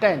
10।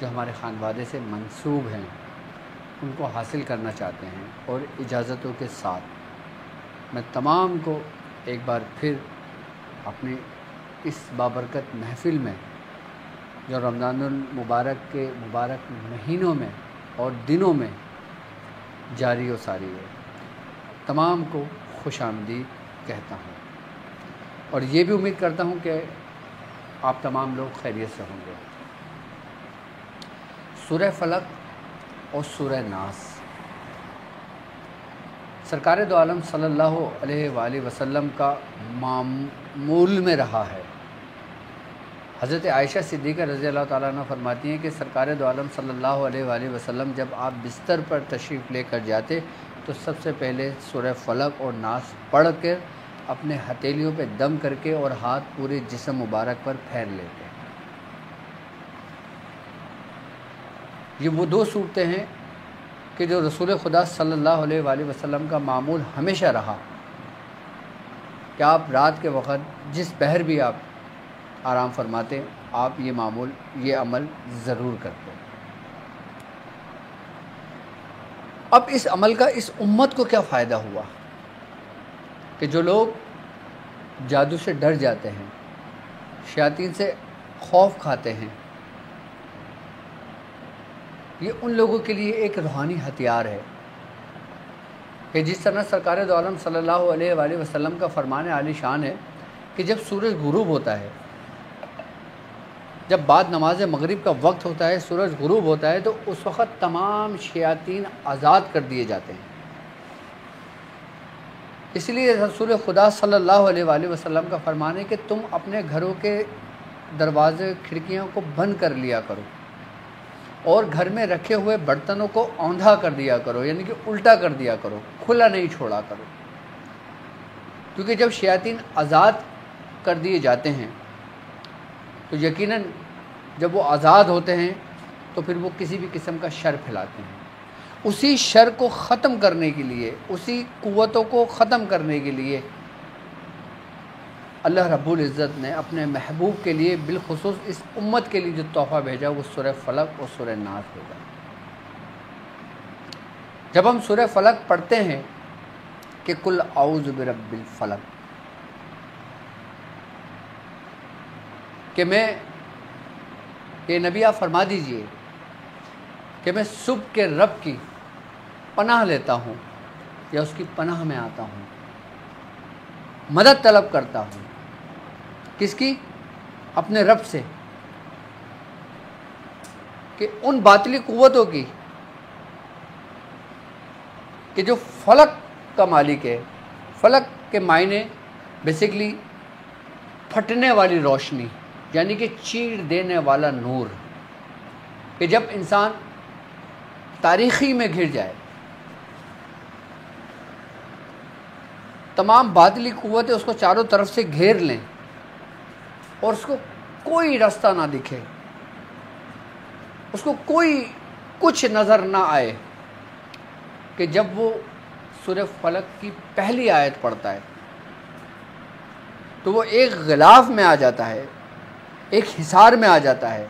جو ہمارے خانوادے سے منسوب ہیں ان کو حاصل کرنا چاہتے ہیں، اور اجازتوں کے ساتھ میں تمام کو ایک بار پھر اپنی اس بابرکت محفل میں جو رمضان المبارک کے مبارک مہینوں میں اور دنوں میں جاری و ساری ہے، تمام کو خوش آمدید کہتا ہوں، اور یہ بھی امید کرتا ہوں کہ آپ تمام لوگ خیریت سے ہوں گے۔ سورہ فلق اور سورہ ناس سرکار دو عالم صلی اللہ علیہ وآلہ وسلم کا معمول میں رہا ہے۔ حضرت عائشہ صدیقہ رضی اللہ تعالیٰ عنہ فرماتی ہیں کہ سرکار دو عالم صلی اللہ علیہ وآلہ وسلم جب آپ بستر پر تشریف لے کر جاتے تو سب سے پہلے سورہ فلق اور ناس پڑھ کر اپنے ہتھیلیوں پہ دم کر کے اور ہاتھ پورے جسم مبارک پر پھیر لیتے۔ یہ وہ دو صورتیں ہیں کہ جو رسول خدا صلی اللہ علیہ وآلہ وسلم کا معمول ہمیشہ رہا کہ آپ رات کے وقت جس پہر بھی آپ آرام فرماتے آپ یہ عمل ضرور کرتے۔ اب اس عمل کا اس امت کو کیا فائدہ ہوا کہ جو لوگ جادو سے ڈر جاتے ہیں، شیاطین سے خوف کھاتے ہیں، یہ ان لوگوں کے لیے ایک روحانی ہتھیار ہے کہ جس طرح سرکار دو عالم صلی اللہ علیہ وآلہ وسلم کا فرمان عالی شان ہے کہ جب سورج غروب ہوتا ہے، جب بعد نماز مغرب کا وقت ہوتا ہے، سورج غروب ہوتا ہے، تو اس وقت تمام شیاطین آزاد کر دیے جاتے ہیں۔ اس لیے رسول خدا صلی اللہ علیہ وآلہ وسلم کا فرمان ہے کہ تم اپنے گھروں کے دروازے کھڑکیوں کو بند کر لیا کرو اور گھر میں رکھے ہوئے برتنوں کو اوندھا کر دیا کرو، یعنی کہ الٹا کر دیا کرو، کھلا نہیں چھوڑا کرو، کیونکہ جب شیاطین آزاد کر دیے جاتے ہیں تو یقیناً جب وہ آزاد ہوتے ہیں تو پھر وہ کسی بھی قسم کا شر پھیلاتے ہیں۔ اسی شر کو ختم کرنے کے لیے، اسی قوتوں کو ختم کرنے کے لیے اللہ رب العزت نے اپنے محبوب کے لیے بالخصوص اس امت کے لیے جو تحفہ بھیجا وہ سورہ فلق اور سورہ ناس بھیجا۔ جب ہم سورہ فلق پڑھتے ہیں کہ قل اعوذ برب الفلق، کہ نبی آپ فرما دیجئے کہ میں صبح کے رب کی پناہ لیتا ہوں یا اس کی پناہ میں آتا ہوں، مدد طلب کرتا ہوں، کس کی؟ اپنے رب سے، کہ ان باطلی قوتوں کی کہ جو فلق کا مالک ہے۔ فلق کے معنی بیسیکلی پھٹنے والی روشنی، یعنی کہ چیر دینے والا نور، کہ جب انسان تاریکی میں گھر جائے، تمام باطلی قوتیں اس کو چاروں طرف سے گھیر لیں اور اس کو کوئی راستہ نہ دکھے، اس کو کوئی کچھ نظر نہ آئے، کہ جب وہ سورہ فلق کی پہلی آیت پڑھتا ہے تو وہ ایک غلاف میں آ جاتا ہے، ایک حصار میں آ جاتا ہے۔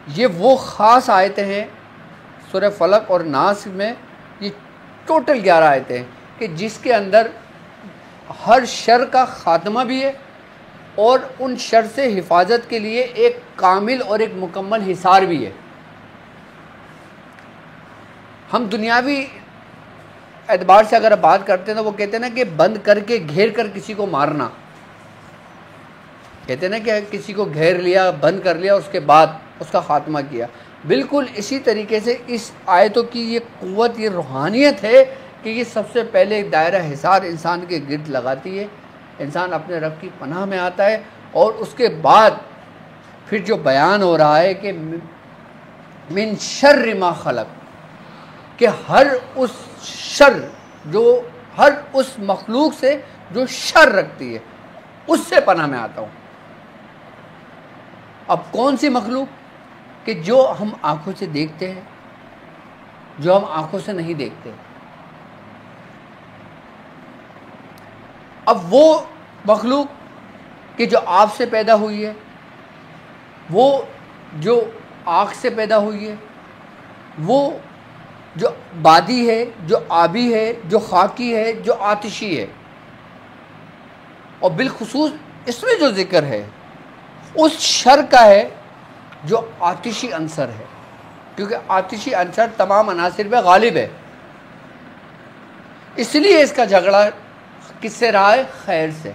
یہ وہ خاص آیتیں ہیں سورہ فلق اور ناس میں، یہ ٹوٹل 11 آیتیں ہیں کہ جس کے اندر ہر شر کا خاتمہ بھی ہے اور ان شر سے حفاظت کے لیے ایک کامل اور ایک مکمل حصار بھی ہے۔ ہم دنیاوی اعتبار سے اگر بات کرتے ہیں تو وہ کہتے ہیں نا کہ بند کر کے گھیر کر کسی کو مارنا، کہتے ہیں نا کہ کسی کو گھیر لیا، بند کر لیا، اس کے بعد اس کا خاتمہ کیا۔ بالکل اسی طریقے سے اس آیتوں کی یہ قوت، یہ روحانیت ہے کہ یہ سب سے پہلے ایک دائرہ حصار انسان کے گرد لگاتی ہے، انسان اپنے رب کی پناہ میں آتا ہے، اور اس کے بعد پھر جو بیان ہو رہا ہے کہ من شر ما خلق، کہ ہر اس شر، جو ہر اس مخلوق سے جو شر رکھتی ہے اس سے پناہ میں آتا ہوں۔ اب کون سی مخلوق؟ کہ جو ہم آنکھوں سے دیکھتے ہیں، جو ہم آنکھوں سے نہیں دیکھتے۔ اب وہ مخلوق کہ جو آپ سے پیدا ہوئی ہے، وہ جو آگ سے پیدا ہوئی ہے، وہ جو بادی ہے، جو آبی ہے، جو خاکی ہے، جو آتشی ہے، اور بالخصوص اس میں جو ذکر ہے اس شر کا ہے جو آتشی عنصر ہے، کیونکہ آتشی عنصر تمام عناصر پہ غالب ہے، اس لیے اس کا جھگڑا کس سے رہا ہے؟ خیر سے۔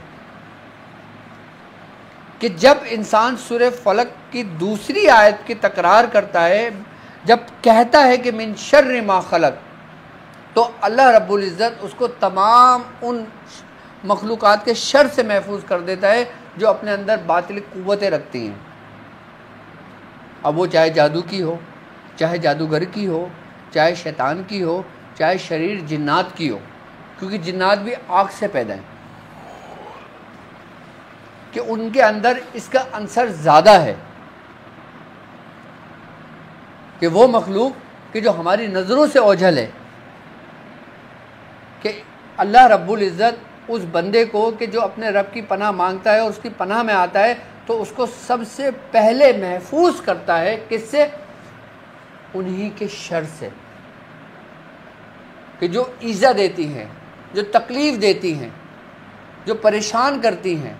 کہ جب انسان سورہ فلق کی دوسری آیت کی تکرار کرتا ہے، جب کہتا ہے کہ من شر ما خلق، تو اللہ رب العزت اس کو تمام ان مخلوقات کے شر سے محفوظ کر دیتا ہے جو اپنے اندر باطل قوتیں رکھتی ہیں، اب وہ چاہے جادو کی ہو، چاہے جادوگر کی ہو، چاہے شیطان کی ہو، چاہے شریر جنات کی ہو، کیونکہ جنات بھی آگ سے پیدا ہیں، کہ ان کے اندر اس کا عنصر زیادہ ہے، کہ وہ مخلوق کہ جو ہماری نظروں سے اوجھل ہے، کہ اللہ رب العزت اس بندے کو کہ جو اپنے رب کی پناہ مانگتا ہے اور اس کی پناہ میں آتا ہے تو اس کو سب سے پہلے محفوظ کرتا ہے، کس سے؟ انہی کے شر سے، کہ جو ایذا دیتی ہیں، جو تکلیف دیتی ہیں، جو پریشان کرتی ہیں،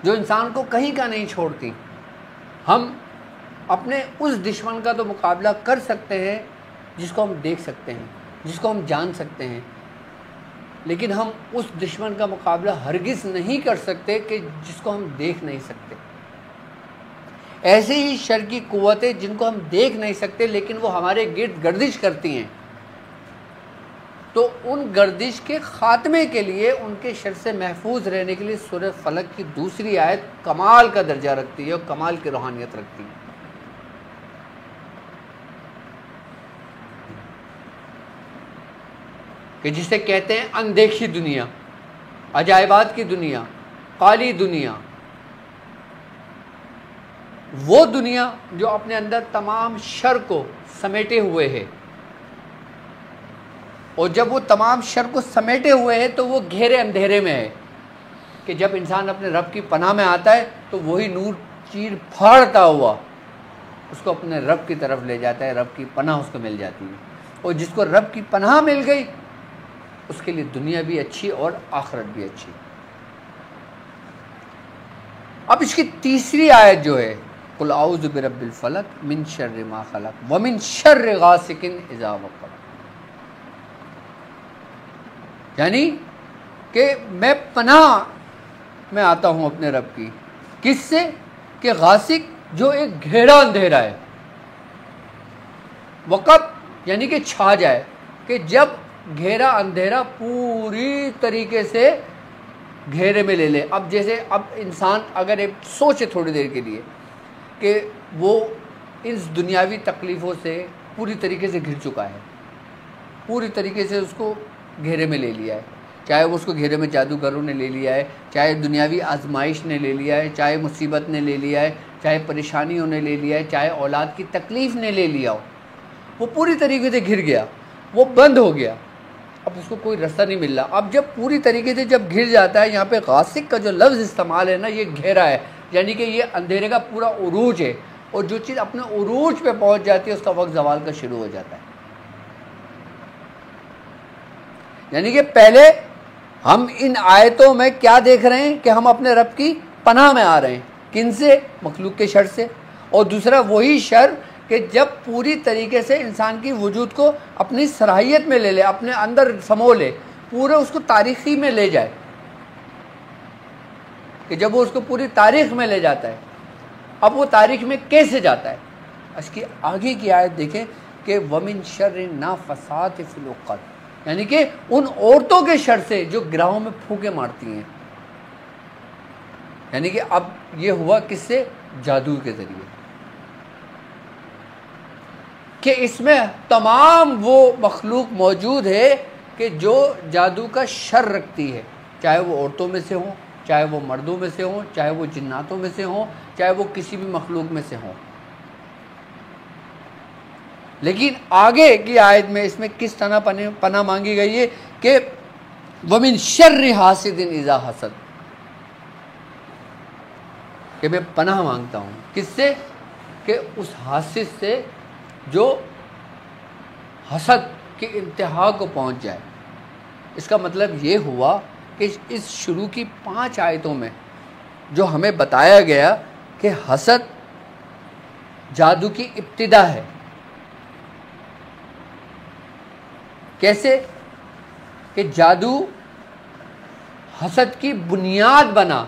جو انسان کو کہیں کا نہیں چھوڑتی۔ ہم اپنے اس دشمن کا تو مقابلہ کر سکتے ہیں جس کو ہم دیکھ سکتے ہیں، جس کو ہم جان سکتے ہیں، لیکن ہم اس دشمن کا مقابلہ ہرگز نہیں کر سکتے کہ جس کو ہم دیکھ نہیں سکتے۔ ایسے ہی شر کی قوتیں جن کو ہم دیکھ نہیں سکتے لیکن وہ ہمارے گرد گردش کرتی ہیں، تو ان گردش کے خاتمے کے لیے، ان کے شر سے محفوظ رہنے کے لیے سورہ فلق کی دوسری آیت کمال کا درجہ رکھتی ہے اور کمال کی روحانیت رکھتی ہے۔ کہ جسے کہتے ہیں اندیکھی دنیا، عجائبات کی دنیا، کالی دنیا، وہ دنیا جو اپنے اندر تمام شر کو سمیٹے ہوئے ہے، اور جب وہ تمام شر کو سمیٹے ہوئے ہے تو وہ گہرے اندھیرے میں ہے، کہ جب انسان اپنے رب کی پناہ میں آتا ہے تو وہی نور چیر پھاڑتا ہوا اس کو اپنے رب کی طرف لے جاتا ہے، رب کی پناہ اس کو مل جاتی ہے، اور جس کو رب کی پناہ مل گئی اس کے لیے دنیا بھی اچھی اور آخرت بھی اچھی۔ اب اس کی تیسری آیت جو ہے قل اعوذ برب الفلق من شر ما خلق ومن شر غاسق اذا وقب، یعنی کہ میں پناہ میں آتا ہوں اپنے رب کی، کس سے؟ کہ غاسق جو ایک گھیرا اندھیرا ہے، وقب یعنی کہ چھا جائے، کہ جب گھیرا اندھیرا پوری طریقے سے گھیرے میں لے لے۔ اب جیسے اب انسان اگر ایک سوچے تھوڑی دیر کے لیے کہ وہ اس دنیاوی تکلیفوں سے پوری طریقے سے گھر چکا ہے، پوری طریقے سے اس کو گھیرے میں لے لیا ہے، چاہے وہ اس کو گھیرے میں جادوگروں نے لے لیا ہے، چاہے دنیاوی آزمائش نے لے لیا ہے، چاہے مصیبت نے لے لیا ہے، چاہے پریشانیوں نے لے لیا ہے، چاہے اولاد کی تکلیف نے لے لیا ہو، وہ پوری طریقے سے گھر گیا، وہ بند ہو گیا، اب اس کو کوئی رستہ نہیں مل رہا۔ اب جب پوری طریقے سے جب گھر جاتا ہے، یہاں پہ غاسق کا جو لفظ استعمال ہے نا، یہ گھیرا ہے، یعنی کہ یہ اندھیرے کا پورا عروج ہے، اور جو چیز اپنے عروج پہ پہنچ جاتی ہے اس کا وقت زوال کا شروع ہو جاتا ہے۔ یعنی کہ پہلے ہم ان آیتوں میں کیا دیکھ رہے ہیں کہ ہم اپنے رب کی پناہ میں آ رہے ہیں، کن سے؟ مخلوق کے شر سے، اور دوسرا وہی شر کہ جب پوری طریقے سے انسان کی وجود کو اپنی صلاحیت میں لے لے، اپنے اندر سمو لے، پورے اس کو تاریخی میں لے جائے، کہ جب وہ اس کو پوری تاریخ میں لے جاتا ہے، اب وہ تاریخ میں کیسے جاتا ہے؟ اس کی آگے کی آیت دیکھیں کہ وَمِن شَرِّ النَّافَّثَاتِ فِي الْعُقَدِ، یعنی کہ ان عورتوں کے شر سے جو گراہوں میں پھونکے مارتی ہیں، یعنی کہ اب یہ ہوا کس سے؟ جادو کے ذریعے، کہ اس میں تمام وہ مخلوق موجود ہے کہ جو جادو کا شر رکھتی ہے، چاہے وہ عورتوں میں سے ہوں، چاہے وہ مردوں میں سے ہوں، چاہے وہ جناتوں میں سے ہوں، چاہے وہ کسی بھی مخلوق میں سے ہوں۔ لیکن آگے کی آیت میں اس میں کس طرح پناہ مانگی گئی ہے کہ وَمِن شَرِّ حَاسِدٍ اِذَا حَسَدَ، کہ میں پناہ مانگتا ہوں کس سے؟ کہ اس حاسد سے جو حسد کی انتہا کو پہنچ جائے۔ اس کا مطلب یہ ہوا کہ اس شروع کی 5 آیتوں میں جو ہمیں بتایا گیا کہ حسد جادو کی ابتدا ہے۔ کیسے کہ جادو حسد کی بنیاد بنا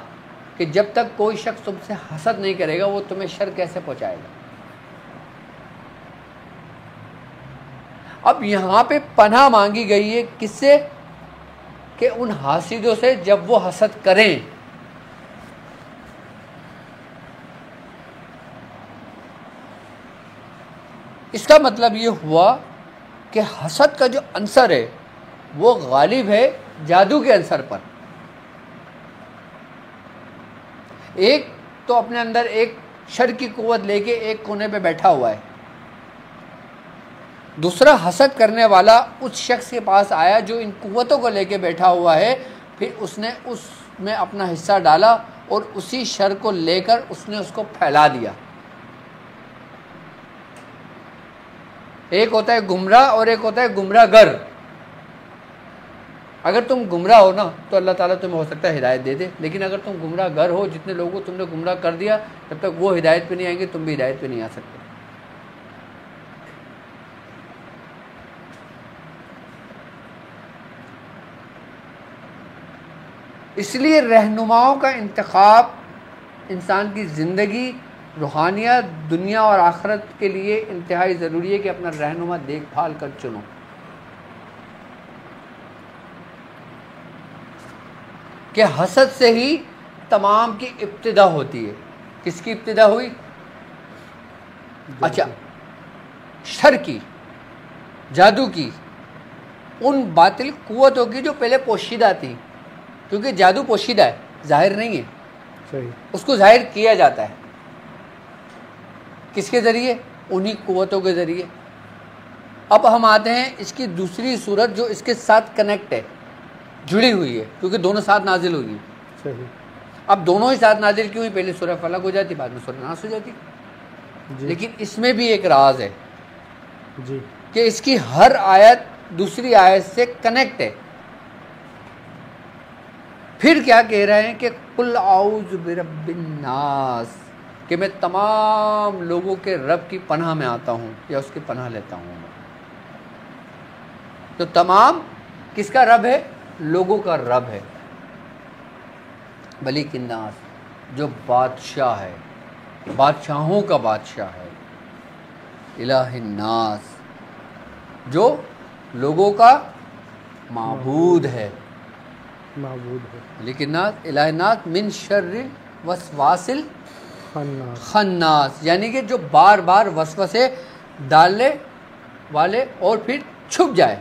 کہ جب تک کوئی شخص تم سے حسد نہیں کرے گا وہ تمہیں شر کیسے پہنچائے گا۔ اب یہاں پہ پناہ مانگی گئی ہے کس سے؟ کہ ان حاسدوں سے جب وہ حسد کریں۔ اس کا مطلب یہ ہوا کہ حسد کا جو عنصر ہے وہ غالب ہے جادو کے عنصر پر۔ ایک تو اپنے اندر ایک شر کی قوت لے کے ایک کونے پہ بیٹھا ہوا ہے، دوسرا حسد کرنے والا اس شخص کے پاس آیا جو ان قوتوں کو لے کے بیٹھا ہوا ہے، پھر اس نے اس میں اپنا حصہ ڈالا اور اسی شر کو لے کر اس نے اس کو پھیلا دیا۔ ایک ہوتا ہے گمراہ اور ایک ہوتا ہے گمراہ گر۔ اگر تم گمراہ ہو نا تو اللہ تعالیٰ تمہیں ہو سکتا ہے ہدایت دے دے، لیکن اگر تم گمراہ گر ہو، جتنے لوگوں کو تم نے گمراہ کر دیا، جب تک وہ ہدایت پہ نہیں آئیں گے تم بھی ہدایت پہ نہیں آ سکتے۔ اس لیے رہنماؤں کا انتخاب انسان کی زندگی، روحانیت، دنیا اور آخرت کے لیے انتہائی ضروری ہے کہ اپنا رہنما دیکھ بھال کر چنو۔ کہ حسد سے ہی تمام کی ابتدا ہوتی ہے۔ کس کی ابتدا ہوئی؟ اچھا، شر کی، جادو کی، ان باطل قوتوں کی جو پہلے پوشیدہ تھی، کیونکہ جادو پوشیدہ ہے، ظاہر نہیں ہے، صحیح، اس کو ظاہر کیا جاتا ہے۔ کس کے ذریعے؟ انہی قوتوں کے ذریعے۔ اب ہم آتے ہیں اس کی دوسری صورت جو اس کے ساتھ کنیکٹ ہے، جڑی ہوئی ہے، کیونکہ دونوں ساتھ نازل ہوئی۔ صحیح، اب دونوں ہی ساتھ نازل کیوں ہوئی؟ پہلے سورہ فلق ہو جاتی، بعد میں سورہ ناس ہو جاتی۔ جی لیکن اس میں بھی ایک راز ہے جی، کہ اس کی ہر آیت دوسری آیت سے کنیکٹ ہے۔ پھر کیا کہہ رہے ہیں کہ قل اعوذ برب الناس، کہ میں تمام لوگوں کے رب کی پناہ میں آتا ہوں یا اس کی پناہ لیتا ہوں۔ تو تمام کس کا رب ہے؟ لوگوں کا رب ہے۔ ملک الناس، جو بادشاہ ہے، بادشاہوں کا بادشاہ ہے۔ الہ الناس، جو لوگوں کا معبود ہے۔ معبود ہے۔ ملک الناس، الہ الناس، من شر الوسواس خناس، خناس، یعنی کہ جو بار بار وسوسے ڈالنے والے اور پھر چھپ جائے۔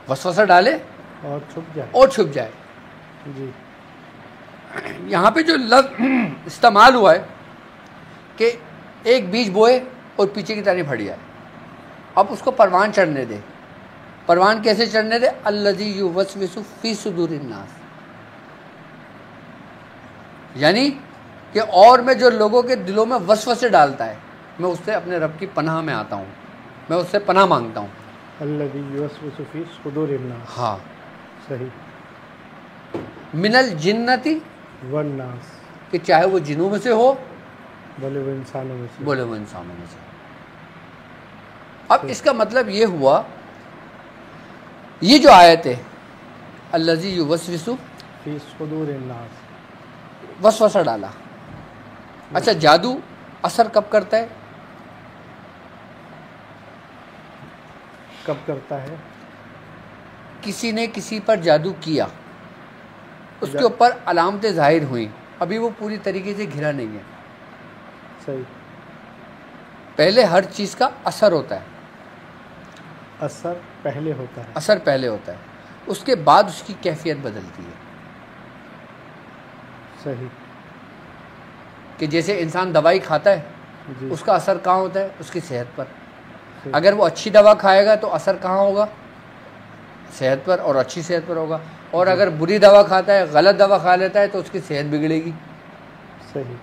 وسوسہ ڈالے اور چھپ جائے، اور چھپ جائے۔ جی یہاں پہ جو لفظ استعمال ہوا ہے کہ ایک بیج بوئے اور پیچھے کی طرف ہٹ جائے، اب اس کو پروان چڑھنے دے۔ پروان کیسے چڑھنے دے؟ الذی یوسوس فی صدور الناس، یعنی کہ اور میں جو لوگوں کے دلوں میں وسوسے ڈالتا ہے، میں اس سے اپنے رب کی پناہ میں آتا ہوں، میں اس سے پناہ مانگتا ہوں۔ الذی یوسوس فی صدور الناس، ہاں، صحیح، من الجنتی، والناس، کہ چاہے وہ جنوں میں سے ہو بولے وہ انسانوں میں سے، بولے وہ انسانوں میں سے۔ اب اس کا مطلب یہ ہوا، یہ جو آیت ہے الذی یوسوس فی صدور الناس، وسوسہ ڈالا۔ اچھا، جادو اثر کب کرتا ہے؟ کب کرتا ہے؟ کسی نے کسی پر جادو کیا، اس کے اوپر علامتیں ظاہر ہوئیں، ابھی وہ پوری طریقے سے گھرا نہیں ہے۔ صحیح، پہلے ہر چیز کا اثر ہوتا ہے، اثر پہلے ہوتا ہے، اثر پہلے ہوتا ہے، اس کے بعد اس کی کیفیت بدلتی ہے۔ صحیح، کہ جیسے انسان دوائی کھاتا ہے، جی اس کا اثر کہاں ہوتا ہے؟ اس کی صحت پر۔ صحیح، اگر وہ اچھی دوا کھائے گا تو اثر کہاں ہوگا؟ صحت پر، اور اچھی صحت پر ہوگا۔ اور اگر بری دوا کھاتا ہے، غلط دوا کھا لیتا ہے تو اس کی صحت بگڑے گی۔ صحیح،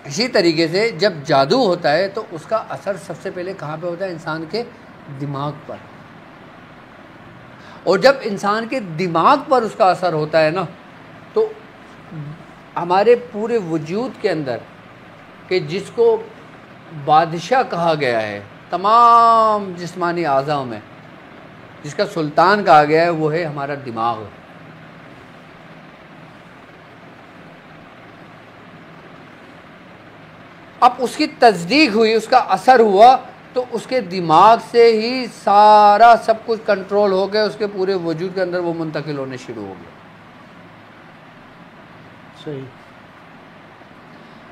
اسی طریقے سے جب جادو ہوتا ہے تو اس کا اثر سب سے پہلے کہاں پہ ہوتا ہے؟ انسان کے دماغ پر. اور جب انسان کے دماغ پر اس کا اثر ہوتا ہے نا تو ہمارے پورے وجود کے اندر کہ جس کو بادشاہ کہا گیا ہے تمام جسمانی اعضاء میں، جس کا سلطان کہا گیا ہے، وہ ہے ہمارا دماغ. اب اس کی تصدیق ہوئی، اس کا اثر ہوا تو اس کے دماغ سے ہی سارا سب کچھ کنٹرول ہو گیا، اس کے پورے وجود کے اندر وہ منتقل ہونے شروع ہو گیا. صحیح.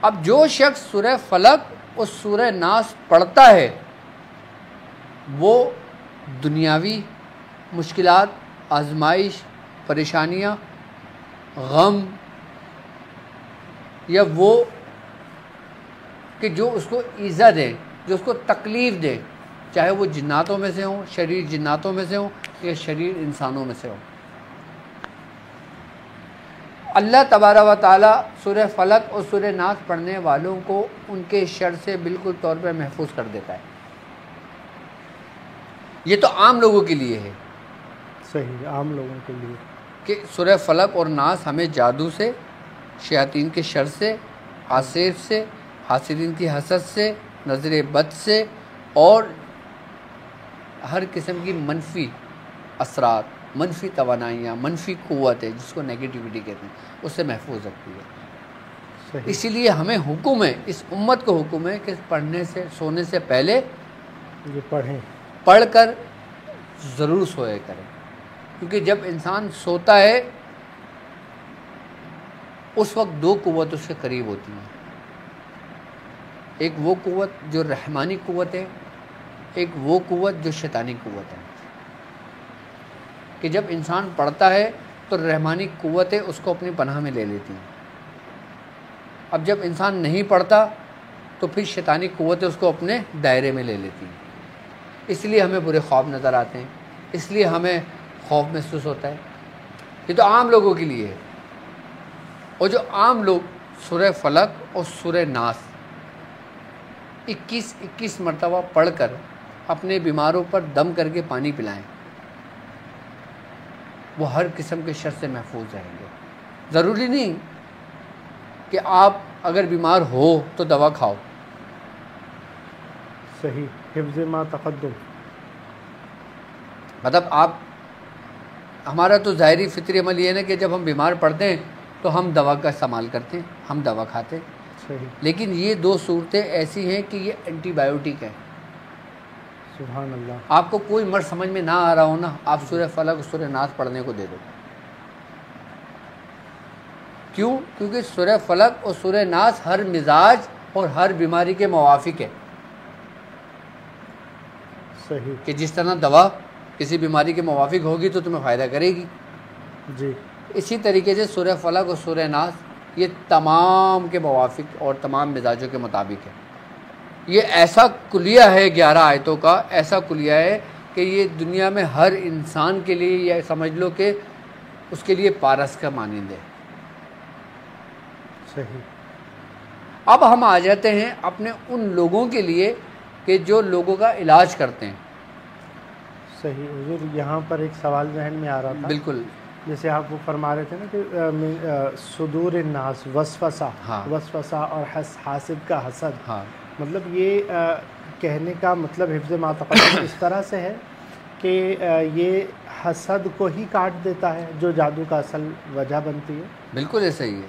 اب جو شخص سورہ فلق اور سورہ ناس پڑھتا ہے وہ دنیاوی مشکلات، آزمائش، پریشانیاں، غم، یا وہ کہ جو اس کو ایذا دے، جو اس کو تکلیف دے، چاہے وہ جناتوں میں سے ہوں، شریر جناتوں میں سے ہوں یا شریر انسانوں میں سے ہوں، اللہ تبارک و تعالیٰ سورہ فلق اور سورہ ناس پڑھنے والوں کو ان کے شر سے بالکل طور پر محفوظ کر دیتا ہے. یہ تو عام لوگوں کے لیے ہے. صحیح، عام لوگوں کے لیے کہ سورہ فلق اور ناس ہمیں جادو سے، شیاطین کے شر سے، آصف سے، حاسدین کی حسد سے، نظر بد سے اور ہر قسم کی منفی اثرات، منفی توانائیاں، منفی قوتیں جس کو نیگیٹیوٹی کہتے ہیں، اس سے محفوظ رکھتی ہے. صحیح. اسی لیے ہمیں حکم ہے، اس امت کو حکم ہے کہ پڑھنے سے، سونے سے پہلے یہ پڑھیں، پڑھ کر ضرور سوئے کریں. کیونکہ جب انسان سوتا ہے اس وقت دو قوت اس کے قریب ہوتی ہیں. ایک وہ قوت جو رحمانی قوت ہے، ایک وہ قوت جو شیطانی قوت ہے. کہ جب انسان پڑھتا ہے تو رحمانی قوتیں اس کو اپنی پناہ میں لے لیتی ہیں. اب جب انسان نہیں پڑھتا تو پھر شیطانی قوتیں اس کو اپنے دائرے میں لے لیتی ہیں. اس لیے ہمیں برے خواب نظر آتے ہیں، اس لیے ہمیں خوف محسوس ہوتا ہے. یہ تو عام لوگوں کے لیے ہے. اور جو عام لوگ سورہ فلق اور سورہ ناس 21 مرتبہ پڑھ کر اپنے بیماروں پر دم کر کے پانی پلائیں، وہ ہر قسم کے شر سے محفوظ رہیں گے. ضروری نہیں کہ آپ اگر بیمار ہو تو دوا کھاؤ. صحیح، حفظ ما تقدم. مطلب آپ، ہمارا تو ظاہری فطری عمل یہ ہے نا کہ جب ہم بیمار پڑتے ہیں تو ہم دوا کا استعمال کرتے ہیں، ہم دوا کھاتے ہیں. صحیح. لیکن یہ دو صورتیں ایسی ہیں کہ یہ اینٹی بایوٹک ہے. سبحان اللہ. آپ کو کوئی مرض سمجھ میں نہ آ رہا ہو نا، آپ سورہ فلق اور سورہ ناس پڑھنے کو دے دو. کیوں؟ کیونکہ سورہ فلق اور سورہ ناس ہر مزاج اور ہر بیماری کے موافق ہے. صحیح. کہ جس طرح دوا کسی بیماری کے موافق ہوگی تو تمہیں فائدہ کرے گی، جی، اسی طریقے سے سورہ فلق اور سورہ ناس یہ تمام کے موافق اور تمام مزاجوں کے مطابق ہے. یہ ایسا کلیہ ہے 11 آیتوں کا، ایسا کلیہ ہے کہ یہ دنیا میں ہر انسان کے لیے، یہ سمجھ لو کہ اس کے لیے پارس کا مانند ہے. صحیح. اب ہم آ جاتے ہیں اپنے ان لوگوں کے لیے کہ جو لوگوں کا علاج کرتے ہیں. صحیح. حضور یہاں پر ایک سوال ذہن میں آ رہا تھا. بالکل. جیسے آپ وہ فرما رہے تھے نا کہ صدور الناس وسوسہ، ہاں، وسوسہ اور حاسد کا حسد. ہاں، مطلب یہ کہنے کا مطلب حفظ ما تقدم اس طرح سے ہے کہ یہ حسد کو ہی کاٹ دیتا ہے جو جادو کا اصل وجہ بنتی ہے. بالکل ایسا ہی ہے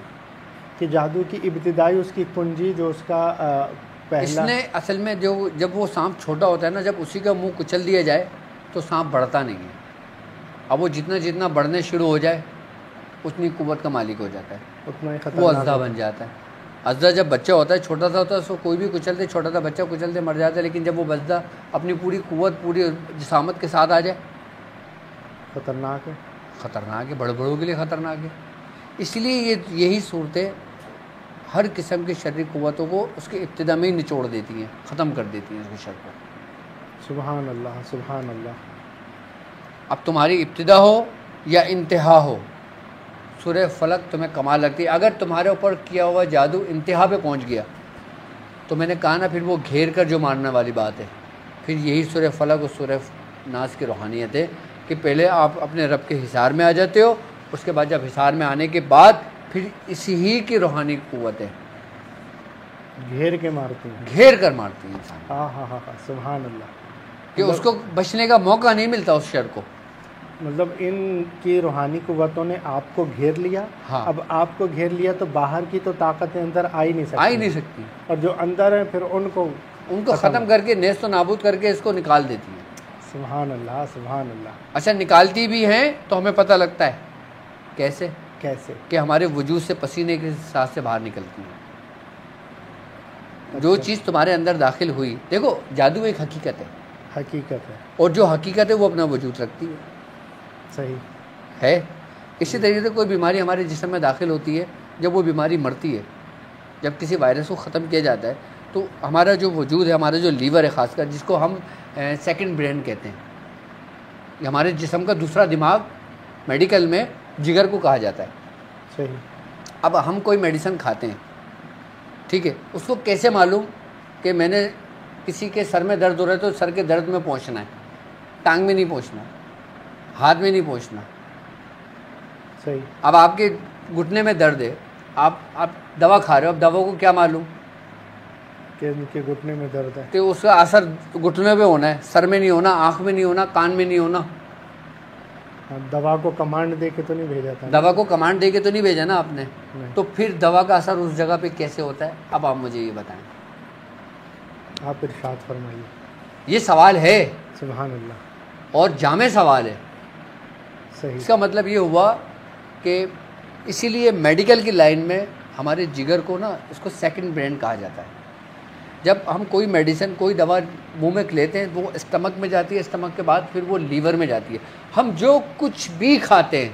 کہ جادو کی ابتدائی اس کی کنجی جو اس کا اس پہلا، نے اصل میں جب وہ سانپ چھوٹا ہوتا ہے نا، جب اسی کا منہ کچل دیا جائے تو سانپ بڑھتا نہیں ہے. اب وہ جتنا بڑھنے شروع ہو جائے اتنی قوت کا مالک ہو جاتا ہے، اتنا ہی وہ خطرناک اژدھا بن جاتا ہے. اژدھا جب بچہ ہوتا ہے، چھوٹا سا ہوتا ہے، اس کو کوئی بھی کچل دے، چھوٹا سا بچہ کچل دے، مر جاتا ہے. لیکن جب وہ اژدھا اپنی پوری قوت، پوری جسامت کے ساتھ آ جائے، خطرناک ہے. خطرناک ہے، بڑے بڑوں کے لیے خطرناک ہے. اس لیے یہی صورتیں ہر قسم کی شرری قوتوں کو اس کے ابتدا میں ہی نچوڑ دیتی ہیں، ختم کر دیتی ہیں اس کے شر کو. سبحان اللہ، سبحان اللہ. اب تمہاری ابتدا ہو یا انتہا ہو، سورہ فلق تمہیں کمال لگتی ہے. اگر تمہارے اوپر کیا ہوا جادو انتہا پہ پہنچ گیا تو میں نے کہا نا پھر وہ گھیر کر جو مارنے والی بات ہے، پھر یہی سورہ فلق اور سورہ ناس کی روحانیت ہے کہ پہلے آپ اپنے رب کے حصار میں آ جاتے ہو، اس کے بعد جب حصار میں آنے کے بعد پھر اسی ہی کی روحانی قوت ہے، گھیر کے مارتی ہیں، گھیر کر مارتی ہے انسان، ہاں ہاں ہاں سبحان اللہ، کہ اس کو بچنے کا موقع نہیں ملتا اس شر کو۔ مطلب ان کی روحانی قوتوں نے آپ کو گھیر لیا، ہاں، اب آپ کو گھیر لیا تو باہر کی تو طاقتیں اندر آ ہی نہیں سکتی، اور جو اندر ہیں پھر ان کو ختم کر کے نیست و نابود کر کے اس کو نکال دیتی ہیں۔ سبحان اللہ سبحان اللہ۔ اچھا نکالتی بھی ہیں تو ہمیں پتہ لگتا ہے کیسے کہ ہمارے وجود سے پسینے کے ساتھ سے باہر نکلتی ہیں۔ جو چیز تمہارے اندر داخل ہوئی، دیکھو جادو ایک حقیقت ہے، اور جو حقیقت ہے وہ اپنا وجود رکھتی ہے، صحیح ہے۔ اسی طریقے سے کوئی بیماری ہمارے جسم میں داخل ہوتی ہے، جب وہ بیماری مرتی ہے، جب کسی وائرس کو ختم کیا جاتا ہے تو ہمارا جو وجود ہے، ہمارا جو لیور ہے خاص کر، جس کو ہم سیکنڈ برین کہتے ہیں، یہ ہمارے جسم کا دوسرا دماغ میڈیکل میں جگر کو کہا جاتا ہے، صحیح۔ اب ہم کوئی میڈیسن کھاتے ہیں، ٹھیک ہے، اس کو کیسے معلوم کہ میں نے کسی کے سر میں درد ہو رہا ہے تو سر کے درد میں پہنچنا ہے، ٹانگ میں نہیں پہنچنا، ہاتھ میں نہیں پہنچنا۔ صحیح۔ اب آپ کے گھٹنے میں درد ہے، آپ دوا کھا رہے ہو، اب دوا کو کیا معلوم کہ ان کے گھٹنے میں درد ہے، کہ اس کا اثر گھٹنے پہ ہونا ہے، سر میں نہیں ہونا، آنکھ میں نہیں ہونا، کان میں نہیں ہونا۔ دوا کو کمانڈ دے کے تو نہیں بھیجا تھا، دوا کو کمانڈ دے کے تو نہیں بھیجا نا آپ نے، تو پھر دوا کا اثر اس جگہ پہ کیسے ہوتا ہے؟ اب آپ مجھے یہ بتائیں، آپ ارشاد فرمائیے۔ یہ سوال ہے، سبحان اللہ، اور جامع سوال ہے۔ صحیح۔ اس کا مطلب یہ ہوا کہ اسی لیے میڈیکل کی لائن میں ہمارے جگر کو نا اس کو سیکنڈ برین کہا جاتا ہے۔ جب ہم کوئی میڈیسن، کوئی دوا منہ میں لیتے ہیں وہ اسٹمک میں جاتی ہے، اسٹمک کے بعد پھر وہ لیور میں جاتی ہے، ہم جو کچھ بھی کھاتے ہیں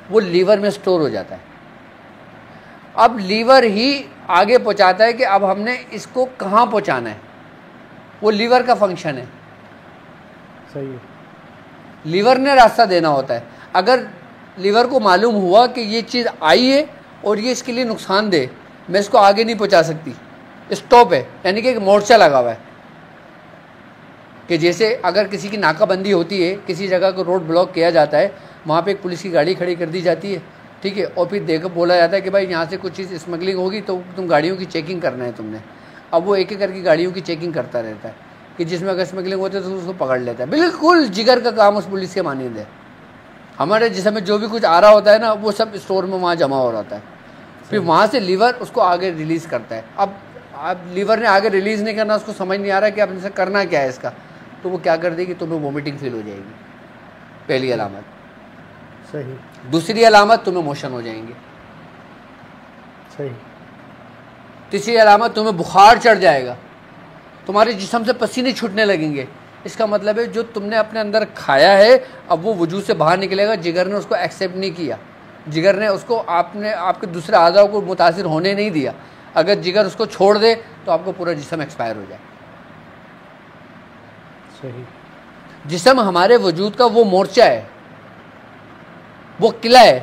وہ لیور میں سٹور ہو جاتا ہے۔ اب لیور ہی آگے پہنچاتا ہے کہ اب ہم نے اس کو کہاں پہنچانا ہے، وہ لیور کا فنکشن ہے، صحیح۔ لیور نے راستہ دینا ہوتا ہے۔ اگر لیور کو معلوم ہوا کہ یہ چیز آئی ہے اور یہ اس کے لیے نقصان دہ، میں اس کو آگے نہیں پہنچا سکتی، اسٹاپ ہے، یعنی کہ ایک مورچہ لگا ہوا ہے، کہ جیسے اگر کسی کی ناکہ بندی ہوتی ہے، کسی جگہ کو روڈ بلاک کیا جاتا ہے، وہاں پہ ایک پولیس کی گاڑی کھڑی کر دی جاتی ہے، ٹھیک ہے، اور پھر دیکھ بولا جاتا ہے کہ بھائی یہاں سے کچھ چیز اسمگلنگ ہوگی تو تم گاڑیوں کی چیکنگ کرنا ہے تم نے۔ اب وہ ایک ایک کر کے گاڑیوں کی چیکنگ کرتا رہتا ہے کہ جس میں اگر اسمگلنگ ہوتی ہے تو اس کو پکڑ لیتا ہے۔ بالکل جگر کا کام اس پولیس کے مانند ہے۔ ہمارے جسم میں جو بھی کچھ آ رہا ہوتا ہے نا وہ سب اسٹور میں وہاں جمع ہو رہتا ہے، پھر وہاں سے لیور اس کو آگے ریلیز کرتا ہے۔ اب لیور نے آگے ریلیز نہیں کرنا، اس کو سمجھ نہیں آ رہا کہ اب ان سے کرنا کیا ہے اس کا، تو وہ کیا کر دے گی، تمہیں وومیٹنگ فیل ہو جائے گی، پہلی علامت۔ صحیح۔ دوسری علامت تمہیں موشن ہو جائیں گے۔ صحیح۔ تیسری علامت تمہیں بخار چڑھ جائے گا، تمہارے جسم سے پسینے چھوٹنے لگیں گے۔ اس کا مطلب ہے جو تم نے اپنے اندر کھایا ہے اب وہ وجود سے باہر نکلے گا، جگر نے اس کو ایکسیپٹ نہیں کیا، جگر نے اس کو آپ کے دوسرے اعضاء کو متاثر ہونے نہیں دیا۔ اگر جگر اس کو چھوڑ دے تو آپ کو پورا جسم ایکسپائر ہو جائے۔ صحیح۔ جسم ہمارے وجود کا وہ مورچہ ہے، وہ قلعہ ہے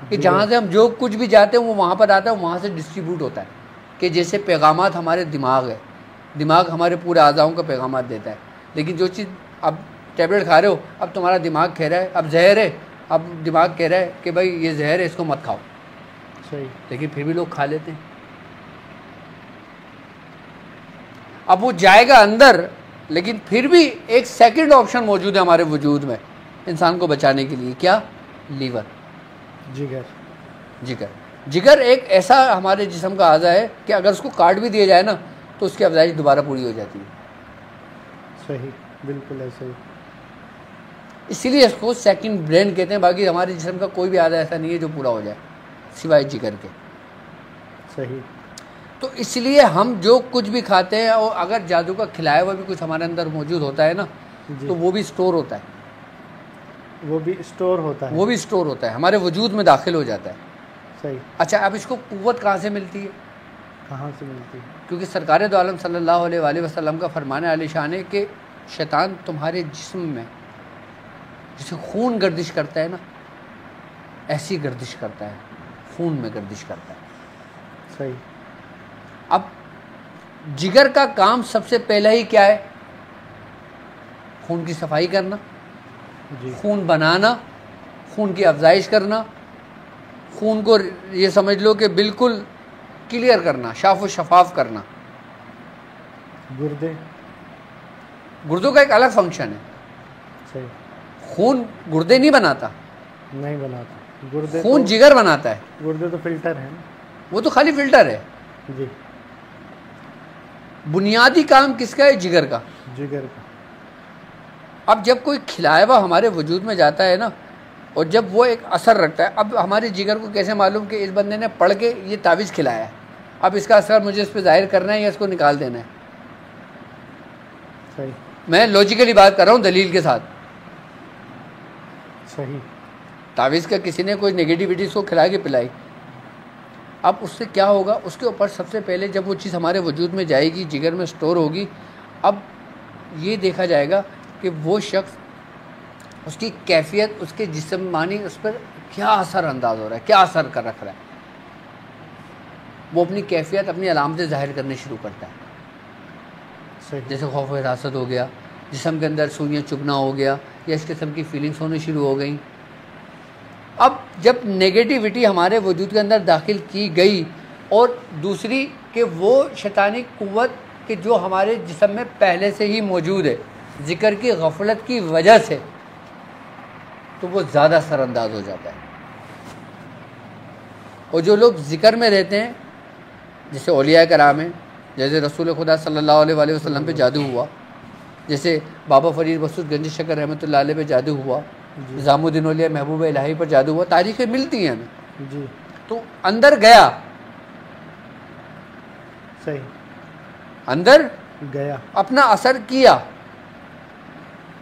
کہ جہاں سے ہم جو کچھ بھی جاتے ہیں وہ وہاں پر آتا ہے، وہاں سے ڈسٹریبیوٹ ہوتا ہے۔ کہ جیسے پیغامات ہمارے دماغ ہے، دماغ ہمارے پورے اعضاؤں کو پیغامات دیتا ہے، لیکن جو چیز اب ٹیبلٹ کھا رہے ہو، اب تمہارا دماغ کہہ رہا ہے اب زہر ہے، اب دماغ کہہ رہا ہے کہ بھائی یہ زہر ہے اس کو مت کھاؤ، صحیح۔ لیکن پھر بھی لوگ کھا لیتے ہیں۔ اب وہ جائے گا اندر، لیکن پھر بھی ایک سیکنڈ آپشن موجود ہے ہمارے وجود میں انسان کو بچانے کے لیے، کیا؟ لیور، جگر ایک ایسا ہمارے جسم کا اعضا ہے کہ اگر اس کو کاٹ بھی دیا جائے نا تو اس کی افزائش دوبارہ پوری ہو جاتی ہے۔ صحیح، بالکل ایسا ہی۔ اسی لیے اس کو سیکنڈ برین کہتے ہیں۔ باقی ہمارے جسم کا کوئی بھی اعضا ایسا نہیں ہے جو پورا ہو جائے سوائے جگر کے۔ صحیح۔ تو اس لیے ہم جو کچھ بھی کھاتے ہیں، اور اگر جادو کا کھلایا ہوا بھی کچھ ہمارے اندر موجود ہوتا ہے نا تو وہ بھی اسٹور ہوتا ہے، وہ بھی اسٹور ہوتا ہے، وہ بھی اسٹور ہوتا ہے، ہمارے وجود میں داخل ہو جاتا ہے۔ صحیح۔ اچھا اب اس کو قوت کہاں سے ملتی ہے؟ کہاں سے ملتی ہے؟ کیونکہ سرکار دو عالم صلی اللہ علیہ وآلہ وسلم کا فرمان عالی شان ہے کہ شیطان تمہارے جسم میں جسے خون گردش کرتا ہے نا ایسی گردش کرتا ہے، خون میں گردش کرتا ہے۔ صحیح۔ اب جگر کا کام سب سے پہلا ہی کیا ہے؟ خون کی صفائی کرنا، جی خون بنانا، خون کی افزائش کرنا، خون کو یہ سمجھ لو کہ بالکل کلیئر کرنا، شاف و شفاف کرنا۔ گردے، گردوں کا ایک الگ فنکشن ہے، صحیح، خون گردے نہیں بناتا، نہیں بناتا گردے، خون جگر بناتا ہے، گردے تو فلٹر ہیں، وہ تو خالی فلٹر ہے۔ جی بنیادی کام کس کا ہے؟ جگر کا۔ جگر کا، اب جب کوئی کھلایا ہوا ہمارے وجود میں جاتا ہے نا، اور جب وہ ایک اثر رکھتا ہے، اب ہمارے جگر کو کیسے معلوم کہ اس بندے نے پڑھ کے یہ تعویذ کھلایا ہے، اب اس کا اثر مجھے اس پہ ظاہر کرنا ہے یا اس کو نکال دینا ہے؟ صحیح، میں لاجیکلی بات کر رہا ہوں، دلیل کے ساتھ۔ صحیح، تعویذ کا کسی نے کوئی نگیٹیوٹی اس کو کھلا کے پلائی، اب اس سے کیا ہوگا؟ اس کے اوپر سب سے پہلے جب وہ چیز ہمارے وجود میں جائے گی، جگر میں سٹور ہوگی، اب یہ دیکھا جائے گا کہ وہ شخص، اس کی کیفیت، اس کے جسمانی اس پر کیا اثر انداز ہو رہا ہے، کیا اثر کر رکھ رہا ہے۔ وہ اپنی کیفیت، اپنی علامتیں ظاہر کرنے شروع کرتا ہے، صحیح، جیسے خوف و حراست ہو گیا، جسم کے اندر سوئیاں چبھنا ہو گیا، یا اس قسم کی فیلنگس ہونے شروع ہو گئیں۔ اب جب نیگیٹیوٹی ہمارے وجود کے اندر داخل کی گئی، اور دوسری کہ وہ شیطانی قوت کہ جو ہمارے جسم میں پہلے سے ہی موجود ہے، ذکر کی غفلت کی وجہ سے، تو وہ زیادہ اثر انداز ہو جاتا ہے۔ اور جو لوگ ذکر میں رہتے ہیں، جیسے اولیاء کرام ہیں، جیسے رسول خدا صلی اللہ علیہ وآلہ وسلم پہ جادو ہوا، جیسے بابا فرید مسعود گنج شکر رحمۃ اللہ علیہ پہ جادو ہوا، نظام الدین اولیاء محبوب الہی پر جادو ہوا، تاریخیں ملتی ہیں ہمیں۔ جی تو اندر گیا، صحیح، اندر گیا، اپنا اثر کیا،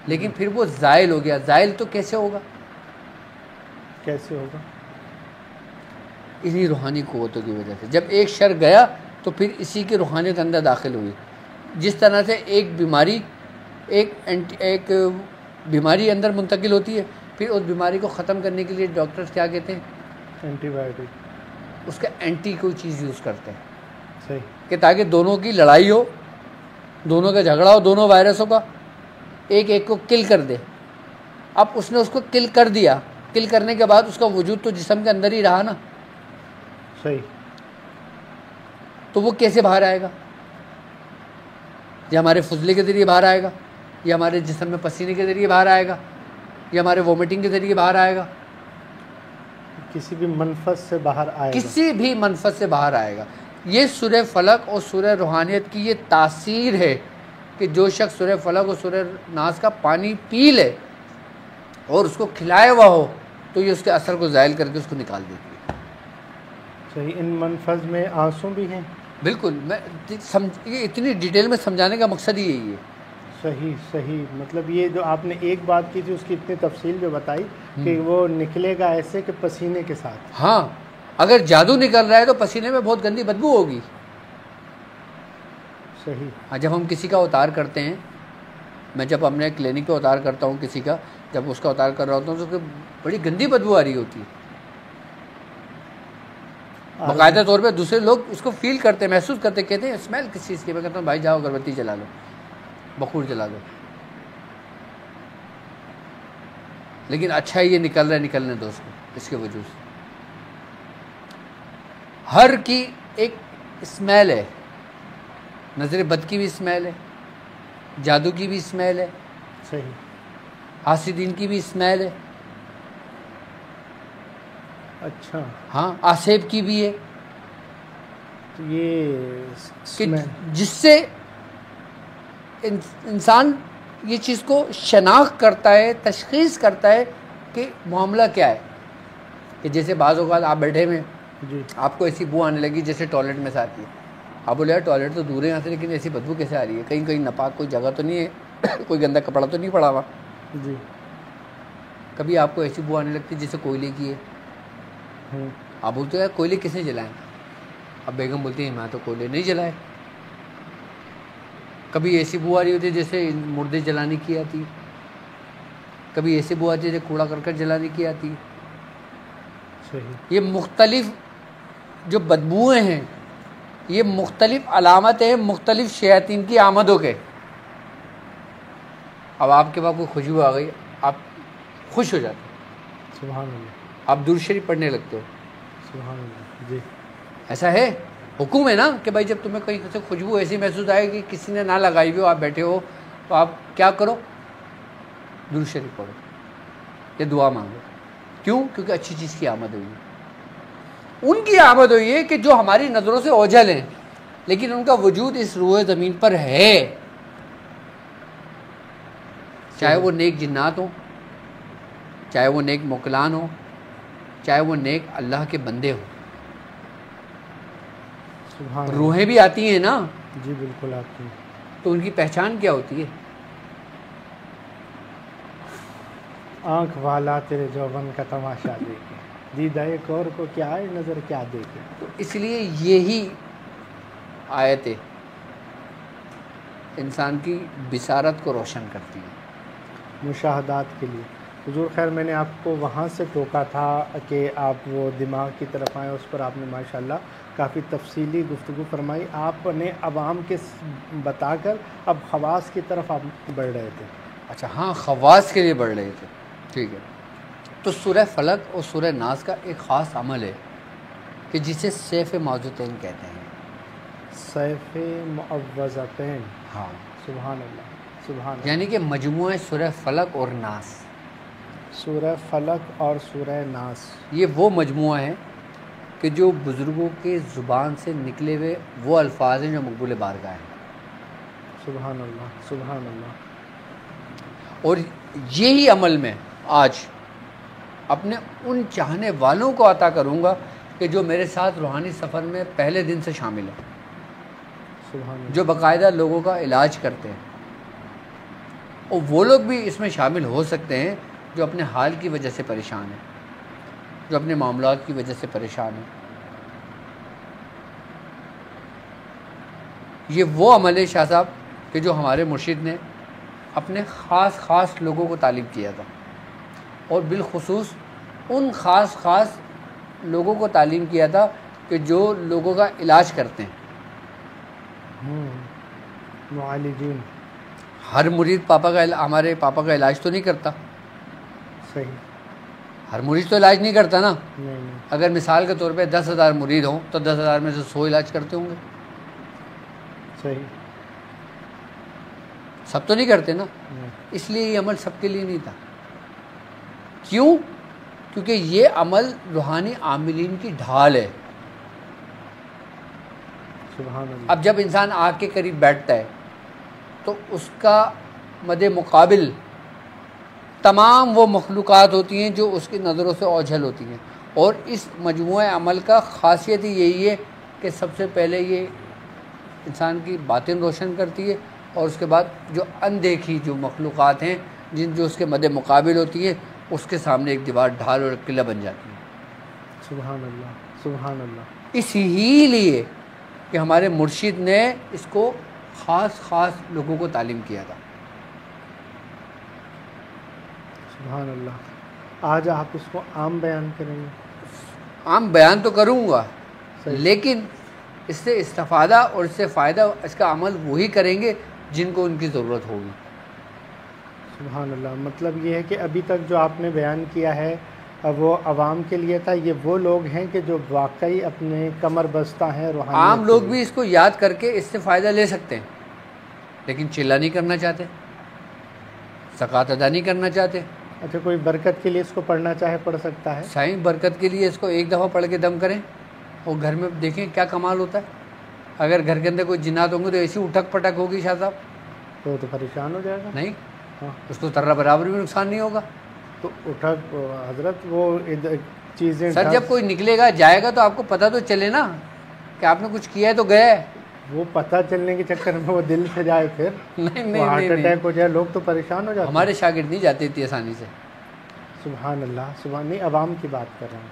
لیکن پھر وہ زائل ہو گیا۔ زائل تو کیسے ہوگا؟ کیسے ہوگا؟ انہی روحانی قوتوں کی وجہ سے۔ جب ایک شر گیا تو پھر اسی کی روحانیت اندر داخل ہوئی۔ جس طرح سے ایک بیماری اندر منتقل ہوتی ہے، پھر اس بیماری کو ختم کرنے کے لیے ڈاکٹرز کیا کہتے ہیں؟ اینٹی بایوٹک، اس کا اینٹی کوئی چیز یوز کرتے ہیں، صحیح، کہ تاکہ دونوں کی لڑائی ہو، دونوں کا جھگڑا ہو، دونوں وائرسوں کا، ایک کو کل کر دے۔ اب اس نے اس کو کل کر دیا، کل کرنے کے بعد اس کا وجود تو جسم کے اندر ہی رہا نا، صحیح، تو وہ کیسے باہر آئے گا؟ یا ہمارے فضلے کے ذریعے باہر آئے گا، یا ہمارے جسم میں پسینے کے ذریعے باہر آئے گا، یا ہمارے وومٹنگ کے ذریعے باہر آئے گا؟ کسی بھی منفذ سے باہر آئے گا، کسی بھی منفذ سے باہر آئے گا۔ یہ سورہ فلق اور سورہ روحانیت کی یہ تاثیر ہے کہ جو شخص سورہ فلق اور سورہ ناس کا پانی پی لے اور اس کو کھلایا ہوا ہو، تو یہ اس کے اثر کو زائل کر کے اس کو نکال دیتی ہے۔ صحیح۔ ان منفذ میں آنسو بھی ہیں؟ بالکل، یہ اتنی ڈیٹیل میں سمجھانے کا مقصد ہی یہی ہے۔ صحیح، صحیح، مطلب یہ جو آپ نے ایک بات کی تھی اس کی اتنی تفصیل جو بتائی کہ وہ نکلے گا ایسے کہ پسینے کے ساتھ۔ ہاں، اگر جادو نکل رہا ہے تو پسینے میں بہت گندی بدبو ہوگی۔ صحیح، جب ہم کسی کا اتار کرتے ہیں، میں جب اپنے کلینک پہ اتار کرتا ہوں کسی کا، جب اس کا اتار کر رہا ہوتا ہوں تو اس کو بڑی گندی بدبو آ رہی ہوتی ہے، باقاعدہ طور پہ دوسرے لوگ اس کو فیل کرتے، محسوس کرتے، کہتے ہیں اسمیل کس چیز کی؟ میں کہتا ہوں بھائی جاؤ اگربتی جلا لو، بخور جلا دو، لیکن اچھا یہ نکل رہا ہے، نکلنے دو اس کو، اس کے وجود سے۔ ہر کی ایک اسمیل ہے، نظر بد کی بھی اسمیل ہے، جادو کی بھی اسمیل ہے، صحیح، حاسدین کی بھی اسمیل ہے، اچھا، ہاں، آسیب کی بھی ہے، تو یہ کہ جس سے انسان یہ چیز کو شناخت کرتا ہے، تشخیص کرتا ہے کہ معاملہ کیا ہے۔ کہ جیسے بعض اوقات آپ بیٹھے میں، جی، آپ کو ایسی بو آنے لگی جیسے ٹوائلٹ میں سے آتی ہے، آپ بولے یار ٹوائلٹ تو دور ہے یہاں سے، لیکن ایسی بدبو کیسے آ رہی ہے؟ کہیں کہیں ناپاک کوئی جگہ تو نہیں ہے، کوئی گندا کپڑا تو نہیں پڑا ہوا؟ جی، کبھی آپ کو ایسی بو آنے لگتی جیسے کوئلے کی ہے، آپ بولتے ہیں کوئلے کس نے جلائے؟ اب بیگم بولتی ہے میں تو کوئلے نہیں جلائے۔ کبھی ایسی بو آ رہی ہوتی ہے جیسے مردے جلانے کی آتی، کبھی ایسی بو آتی ہے جیسے کوڑا کرکٹ جلانے کی آتی۔ صحیح، یہ مختلف جو بدبوئیں ہیں یہ مختلف علامت ہیں مختلف شیاطین کی آمدوں کے. اب آپ کے پاس کوئی خوشبو آ گئی، آپ خوش ہو جاتے ہیں، سبحان اللہ، آپ درود شریف پڑھنے لگتے ہو. سبحان اللہ. جی ایسا ہے، حکم ہے نا کہ بھائی جب تمہیں کہیں سے خوشبو ایسی محسوس آئے کہ کسی نے نہ لگائی ہوئی ہو، آپ بیٹھے ہو، تو آپ کیا کرو؟ درود شریف پڑھو یا دعا مانگو. کیوں؟ کیونکہ اچھی چیز کی آمد ہوئی ہے. ان کی آمد ہوئی ہے کہ جو ہماری نظروں سے اوجھل ہیں، لیکن ان کا وجود اس روئے زمین پر ہے. چاہے وہ نیک جنات ہوں، چاہے وہ نیک موکلان ہوں، چاہے وہ نیک اللہ کے بندے ہوں. سبحان اللہ. روحیں بھی آتی ہیں نا، جی بالکل آپ کی. تو ان کی پہچان کیا ہوتی ہے؟ آنکھ والا تیرے جوبن کا تماشا دیکھے، دیدہ ایک اور کو کیا ہے نظر کیا دیکھے. تو اس لیے یہی آیتیں انسان کی بصارت کو روشن کرتی ہیں. مشاہدات کے لیے. حضور خیر میں نے آپ کو وہاں سے ٹوکا تھا کہ آپ وہ دماغ کی طرف آئیں، اس پر آپ نے ماشاءاللہ کافی تفصیلی گفتگو فرمائی. آپ نے عوام کے بتا کر اب خواص کی طرف آپ بڑھ رہے تھے. اچھا ہاں، خواص کے لیے بڑھ رہے تھے، ٹھیک ہے. تو سورہ فلق اور سورہ ناس کا ایک خاص عمل ہے کہ جسے سیف معوذتین کہتے ہیں. سیف معوذتین. ہاں، سبحان اللہ، سبحان اللہ. یعنی کہ مجموعہ سورہ فلق اور ناس. سورہ فلق اور سورہ ناس یہ وہ مجموعہ ہے کہ جو بزرگوں کے زبان سے نکلے ہوئے وہ الفاظ ہیں جو مقبول بارگاہ ہیں. سبحان اللہ، سبحان اللہ. اور یہی عمل میں آج اپنے ان چاہنے والوں کو عطا کروں گا کہ جو میرے ساتھ روحانی سفر میں پہلے دن سے شامل ہیں، سبحان اللہ. جو باقاعدہ لوگوں کا علاج کرتے ہیں. اور وہ لوگ بھی اس میں شامل ہو سکتے ہیں جو اپنے حال کی وجہ سے پریشان ہیں، جو اپنے معاملات کی وجہ سے پریشان ہیں. یہ وہ عمل ہے شاہ صاحب کہ جو ہمارے مرشد نے اپنے خاص لوگوں کو تعلیم کیا تھا، اور بالخصوص ان خاص لوگوں کو تعلیم کیا تھا کہ جو لوگوں کا علاج کرتے ہیں. معالجین. ہر مرید ہمارے پاپا کا علاج تو نہیں کرتا. صحیح. ہر مرید تو علاج نہیں کرتا نا. نہیں. اگر مثال کے طور پہ 10,000 مرید ہوں تو 10,000 میں سے 100 علاج کرتے ہوں گے. صحیح. سب تو نہیں کرتے نا. اس لیے یہ عمل سب کے لیے نہیں تھا. کیوں؟ کیونکہ یہ عمل روحانی عاملین کی ڈھال ہے. سبحان اللہ. اب جب انسان آگ کے قریب بیٹھتا ہے تو اس کا مد مقابل تمام وہ مخلوقات ہوتی ہیں جو اس کی نظروں سے اوجھل ہوتی ہیں. اور اس مجموعہ عمل کا خاصیت ہی یہی ہے کہ سب سے پہلے یہ انسان کی باطن روشن کرتی ہے، اور اس کے بعد جو اندیکھی جو مخلوقات ہیں جو اس کے مد مقابل ہوتی ہیں، اس کے سامنے ایک دیوار ڈھال اور قلعہ بن جاتی ہے. سبحان اللہ، سبحان اللہ. اس ہی لیے کہ ہمارے مرشد نے اس کو خاص لوگوں کو تعلیم کیا تھا. سبحان اللہ. آج آپ اس کو عام بیان کریں گے؟ عام بیان تو کروں گا، لیکن اس سے استفادہ اور اس سے فائدہ اس کا عمل وہی کریں گے جن کو ان کی ضرورت ہوگی. سبحان اللہ. مطلب یہ ہے کہ ابھی تک جو آپ نے بیان کیا ہے وہ عوام کے لیے تھا. یہ وہ لوگ ہیں کہ جو واقعی اپنے کمر بستہ ہیں روحانی. عام لوگ بھی اس کو یاد کر کے اس سے فائدہ لے سکتے ہیں، لیکن چلا نہیں کرنا چاہتے، زکوٰۃ ادا نہیں کرنا چاہتے. اچھا، کوئی برکت کے لیے اس کو پڑھنا چاہے پڑھ سکتا ہے؟ سائیں برکت کے لیے اس کو ایک دفعہ پڑھ کے دم کریں اور گھر میں دیکھیں کیا کمال ہوتا ہے. اگر گھر کے اندر کوئی جنات ہوں گے تو ایسی اٹھک پٹک ہوگی شاہ صاحب. تو پریشان ہو جائے گا. نہیں، ہاں، اس کو ذرہ برابر بھی نقصان نہیں ہوگا. تو اٹھک حضرت وہ چیزیں سر جب کوئی نکلے گا جائے گا تو آپ کو پتہ تو چلے نا کہ آپ نے کچھ کیا ہے تو گیا ہے. وہ پتہ چلنے کے چکر میں وہ دل سے جائے پھر نہیں ہارٹ اٹیک ہو جائے، لوگ تو پریشان ہو جاتے ہیں. ہمارے شاگرد نہیں جاتے اتنی آسانی سے. سبحان اللہ. سبحان. نہیں، عوام کی بات کر رہے ہیں.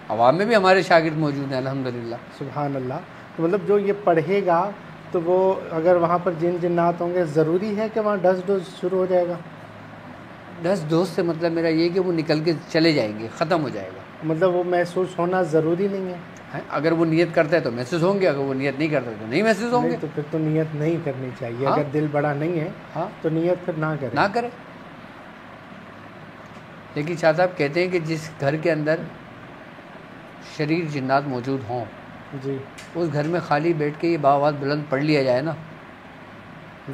عوام میں بھی ہمارے شاگرد موجود ہیں الحمدللہ. سبحان اللہ. تو مطلب جو یہ پڑھے گا تو وہ اگر وہاں پر جنات ہوں گے، ضروری ہے کہ وہاں ڈس ڈوز شروع ہو جائے گا؟ 10 دوست سے مطلب میرا یہ کہ وہ نکل کے چلے جائیں گے، ختم ہو جائے گا. مطلب وہ محسوس ہونا ضروری نہیں ہے؟ اگر وہ نیت کرتا ہے تو محسوس ہوں گے، اگر وہ نیت نہیں کرتا ہے تو نہیں محسوس ہوں گے. نہیں تو پھر تو نیت نہیں کرنی چاہیے. اگر دل بڑا نہیں ہے تو نیت پھر نہ کرے. لیکن شاہ صاحب کہتے ہیں کہ جس گھر کے اندر شریر جنات موجود ہوں جی اس گھر میں خالی بیٹھ کے یہ باآواز بلند پڑھ لیا جائے نا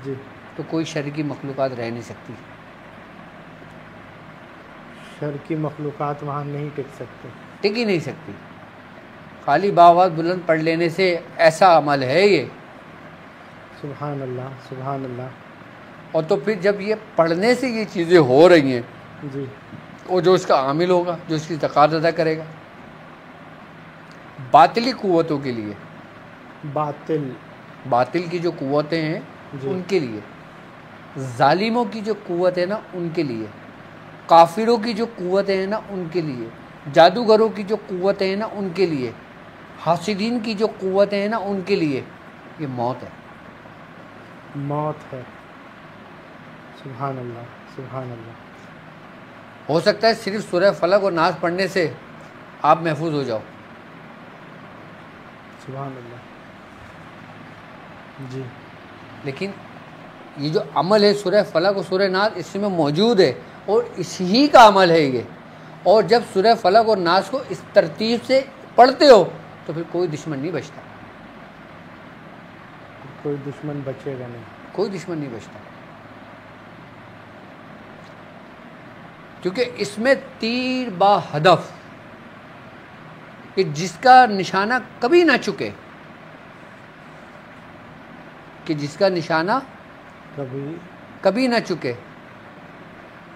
جی تو کوئی شر کی مخلوقات رہ نہیں سکتی. شر کی مخلوقات وہاں نہیں ٹک سکتے، ٹک ہی نہیں سکتی. خالی باآواز بلند پڑھ لینے سے ایسا عمل ہے یہ. سبحان اللہ سبحان اللہ. اور تو پھر جب یہ پڑھنے سے یہ چیزیں ہو رہی ہیں جی اور جو اس کا عامل ہوگا، جو اس کی زکوٰۃ ادا کرے گا، باطلی قوتوں کے لیے، باطل کی جو قوتیں ہیں ان کے لیے، ظالموں کی جو قوت ہے نا ان کے لیے، کافروں کی جو قوتیں ہیں نا ان کے لیے، جادوگروں کی جو قوتیں ہیں نا ان کے لیے، حاسدین کی جو قوتیں ہیں نا ان کے لیے یہ موت ہے. موت ہے. سبحان اللہ سبحان اللہ. ہو سکتا ہے صرف سورہ فلق اور ناس پڑھنے سے آپ محفوظ ہو جاؤ. سبحان اللہ. جی لیکن یہ جو عمل ہے سورہ فلق اور سورہ ناس اس میں موجود ہے اور اسی کا عمل ہے یہ. اور جب سورہ فلق اور ناس کو اس ترتیب سے پڑھتے ہو تو پھر کوئی دشمن نہیں بچتا. کوئی دشمن بچے گا نہیں. کوئی دشمن نہیں بچتا. کیونکہ اس میں تیر با ہدف کہ جس کا نشانہ کبھی نہ چکے، کہ جس کا نشانہ کبھی نہ چکے،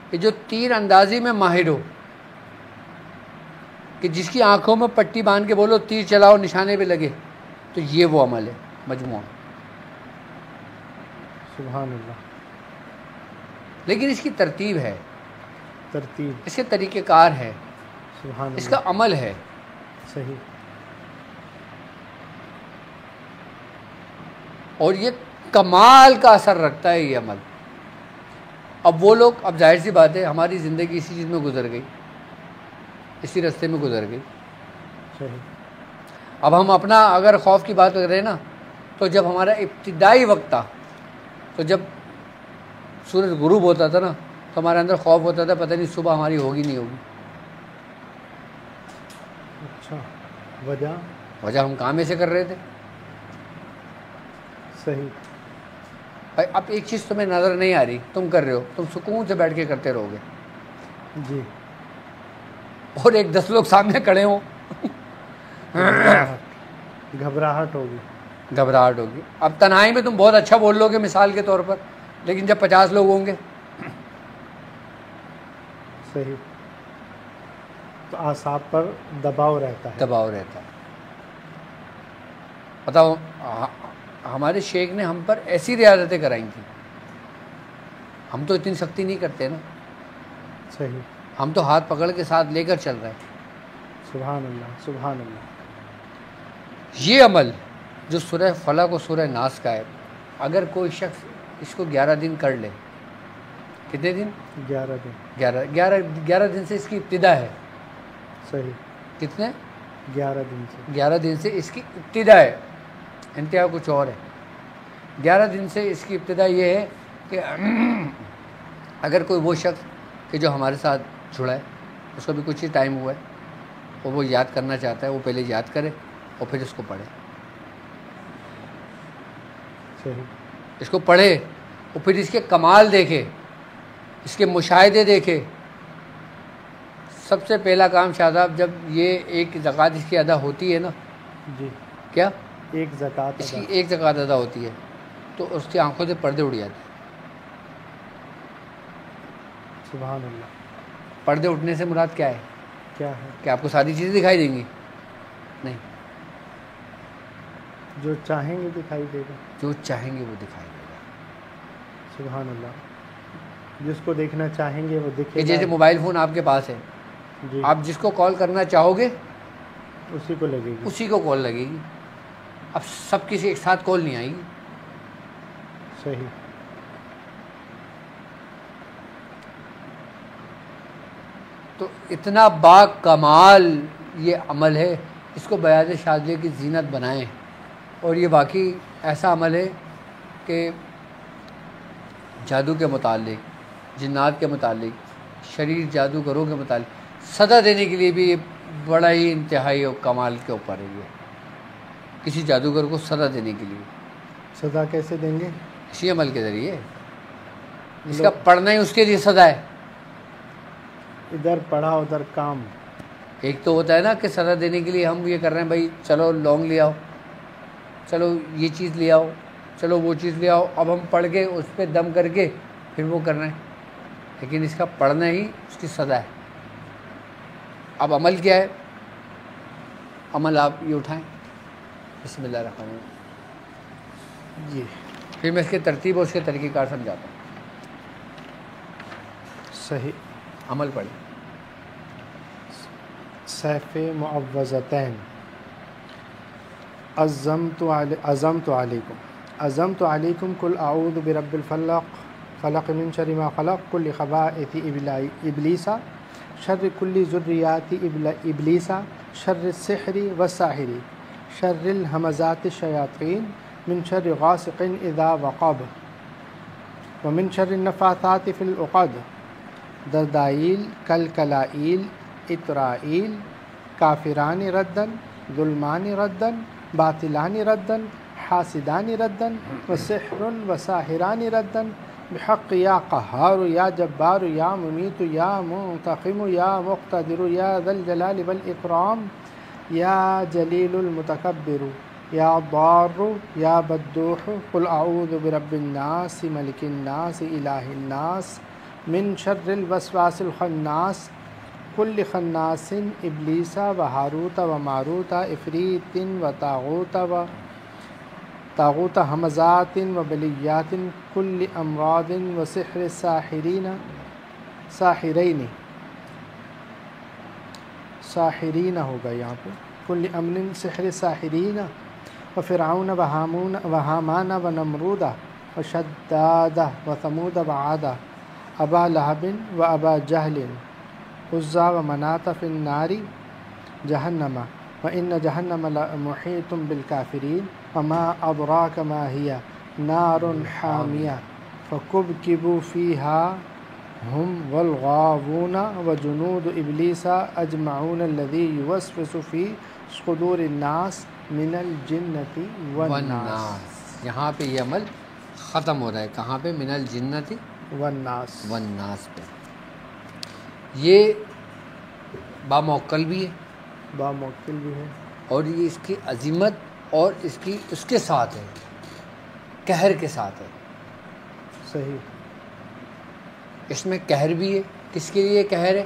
کہ جو تیر اندازی میں ماہر ہو، کہ جس کی آنکھوں میں پٹی باندھ کے بولو تیر چلاؤ نشانے پہ لگے، تو یہ وہ عمل ہے مجموعہ. سبحان اللہ. لیکن اس کی ترتیب ہے، ترتیب اس کے طریقہ کار ہے، سبحان اللہ. اس کا عمل ہے. صحیح. اور یہ کمال کا اثر رکھتا ہے یہ عمل. اب وہ لوگ، اب ظاہر سی بات ہے ہماری زندگی اسی چیز میں گزر گئی، اسی راستے میں گزر گئی. صحیح. اب ہم اپنا اگر خوف کی بات کر رہے ہیں نا تو جب ہمارا ابتدائی وقت تھا تو جب سورج غروب ہوتا تھا نا تو ہمارے اندر خوف ہوتا تھا پتہ نہیں صبح ہماری ہوگی نہیں ہوگی. اچھا. وجہ ہم کام ایسے کر رہے تھے. صحیح. بھائی اب ایک چیز تمہیں نظر نہیں آ رہی، تم کر رہے ہو، تم سکون سے بیٹھ کے کرتے رہو گے. جی. اور ایک 10 لوگ سامنے کھڑے ہوں گھبراہٹ ہوگی. اب تنہائی میں تم بہت اچھا بول لو گے مثال کے طور پر، لیکن جب 50 لوگ ہوں گے. صحیح. تو اعصاب پر دباؤ رہتا ہے. بتاؤ ہمارے شیخ نے ہم پر ایسی ریاضتیں کرائی تھیں. ہم تو اتنی سختی نہیں کرتے نا. صحیح. ہم تو ہاتھ پکڑ کے ساتھ لے کر چل رہے ہیں. سبحان اللہ سبحان اللہ. یہ عمل جو سورہ فلق و سورہ ناس کا ہے، اگر کوئی شخص اس کو 11 دن کر لے. کتنے دن؟ 11 دن. 11 دن سے اس کی ابتدا ہے. صحیح. کتنے؟ 11 دن سے. 11 دن سے اس کی ابتدا ہے. انتہا کچھ اور ہے. 11 دن سے اس کی ابتدا یہ ہے کہ اگر کوئی وہ شخص کہ جو ہمارے ساتھ جڑا ہے، اس کو بھی کچھ ہی ٹائم ہوا ہے اور وہ یاد کرنا چاہتا ہے، وہ پہلے یاد کرے اور پھر اس کو پڑھے. صحیح. اس کو پڑھے اور پھر اس کے کمال دیکھے، اس کے مشاہدے دیکھے. سب سے پہلا کام شاہ صاحب جب یہ ایک زکوٰۃ اس کی ادا ہوتی ہے نا، جی کیا ایک زکوٰۃ اس کی ایک زکوٰۃ ادا ہوتی ہے تو اس کی آنکھوں سے پردے اڑ جاتے ہیں. سبحان اللہ. پردے اٹھنے سے مراد کیا ہے؟ کہ آپ کو ساری چیزیں دکھائی دیں گی؟ نہیں، جو چاہیں گے دکھائی دے گا. جو چاہیں گے وہ دکھائی دے گا. سبحان اللہ. جس کو دیکھنا چاہیں گے وہ دکھے گا. جیسے موبائل فون آپ کے پاس ہے، جی آپ جس کو کال کرنا چاہو گے اسی کو لگے گی. اسی کو کال لگے گی. اب سب کسی ایک ساتھ کال نہیں آئے گی. صحیح. تو اتنا با کمال یہ عمل ہے اس کو بیاض شاذلیہ کی زینت بنائیں، اور یہ واقعی ایسا عمل ہے کہ جادو کے متعلق، جنات کے متعلق، شریر جادوگروں کے متعلق سزا دینے کے لیے بھی یہ بڑا ہی انتہائی اور کمال کے اوپر ہے۔ یہ کسی جادوگر کو سزا دینے کے لیے سزا کیسے دیں گے؟ اسی عمل کے ذریعے، اس کا پڑھنا ہی اس کے لیے سزا ہے۔ ادھر پڑھا ادھر کام۔ ایک تو ہوتا ہے نا کہ سزا دینے کے لیے ہم یہ کر رہے ہیں، بھائی چلو لونگ لے آؤ، چلو یہ چیز لے آؤ، چلو وہ چیز لے آؤ، اب ہم پڑھ کے اس پہ دم کر کے پھر وہ کر رہے ہیں، لیکن اس کا پڑھنا ہی اس کی سزا ہے۔ اب عمل کیا ہے؟ عمل آپ یہ اٹھائیں، بسم اللہ الرحمن الرحیم جی، پھر میں اس کی ترتیب اور اس کے طریقہ کار سمجھاتا ہوں۔ صحیح۔ عمل پڑھیں۔ سیف معوذتین۔ عزمت علیکم قل اعوذ برب الفلق فلق من شر ما خلق کل خبائث ابلیس شر کل ذریات ابلیس شر السحر والساحر شر الہمزات الشیاطین من شر غاسق اذا وقب ومن شر النفاثات فی العقد دردائیل کلکلائیل اطرائیل کافران ردن ظلمان ردن باطلان ردن حاسدان ردن وسحر وساحران ردن بحق یا قہار یا جبار یا ممیت یا منتقم یا مقتدر یا ذا الجلال والاکرام یا جلیل المتکبر یا ضار یا بدوح قل اعوذ برب الناس ملک الناس الہ الناس من شر الوسواس الخناس کل خناس ابلیس و ہاروت و ماروت افریت و طاغوت حمزات و بلیات کل امراض و سحر ساحرین ہوگا یہاں پہ، کل امن سحر ساحرین و فرعون و حامان و نمرود و شداد و ثمود و عاد ابا لہب و ابا جہل عزا و منات فی النار جہنم و ان جہنم لمحیط بالکافرین وما ادراک ما ہی نار حامیہ فکبکبوا فیہا ہم والغاوون وجنود ابلیس اجمعون الذی یوسوس فی صدور الناس من الجنۃ والناس۔ یہاں پہ یہ عمل ختم ہو رہا ہے، کہاں پہ؟ من الجنۃ والناس پہ۔ یہ باموکل بھی ہے، باموکل بھی ہے، اور یہ اس کی عظمت اور اس کے ساتھ ہے، قہر کے ساتھ ہے۔ صحیح۔ اس میں قہر بھی ہے، کس کے لیے قہر ہے؟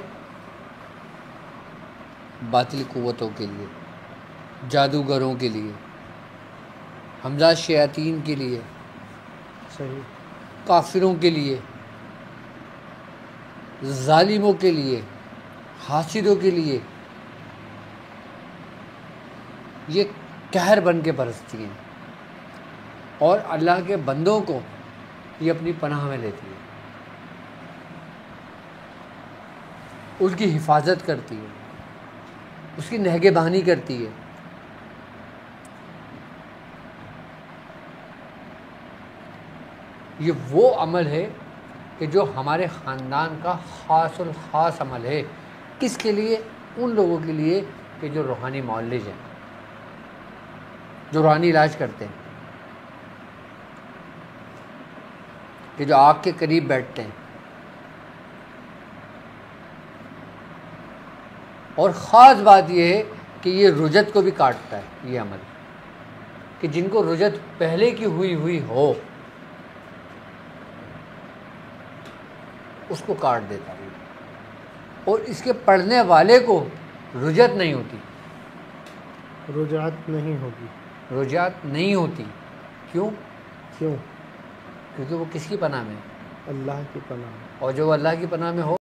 باطل قوتوں کے لیے، جادوگروں کے لیے، حمزہ شیاطین کے لیے، صحیح، کافروں کے لیے، ظالموں کے لیے، حاسدوں کے لیے، یہ قہر بن کے برستی ہیں، اور اللہ کے بندوں کو یہ اپنی پناہ میں لیتی ہے، اس کی حفاظت کرتی ہے، اس کی نگہبانی کرتی ہے۔ یہ وہ عمل ہے کہ جو ہمارے خاندان کا خاص الخاص عمل ہے۔ کس کے لیے؟ ان لوگوں کے لیے کہ جو روحانی معالج ہیں، جو روحانی علاج کرتے ہیں، کہ جو آگ کے قریب بیٹھتے ہیں، اور خاص بات یہ ہے کہ یہ رجت کو بھی کاٹتا ہے یہ عمل، کہ جن کو رجت پہلے کی ہوئی ہو اس کو کاٹ دیتا ہے، اور اس کے پڑھنے والے کو رجت نہیں ہوتی، رجعت نہیں ہوگی، رجعت نہیں ہوتی۔ کیوں؟ کیوں؟ کیونکہ وہ کس کی پناہ میں ہے؟ اللہ کی پناہ۔ اور جو اللہ کی پناہ میں ہو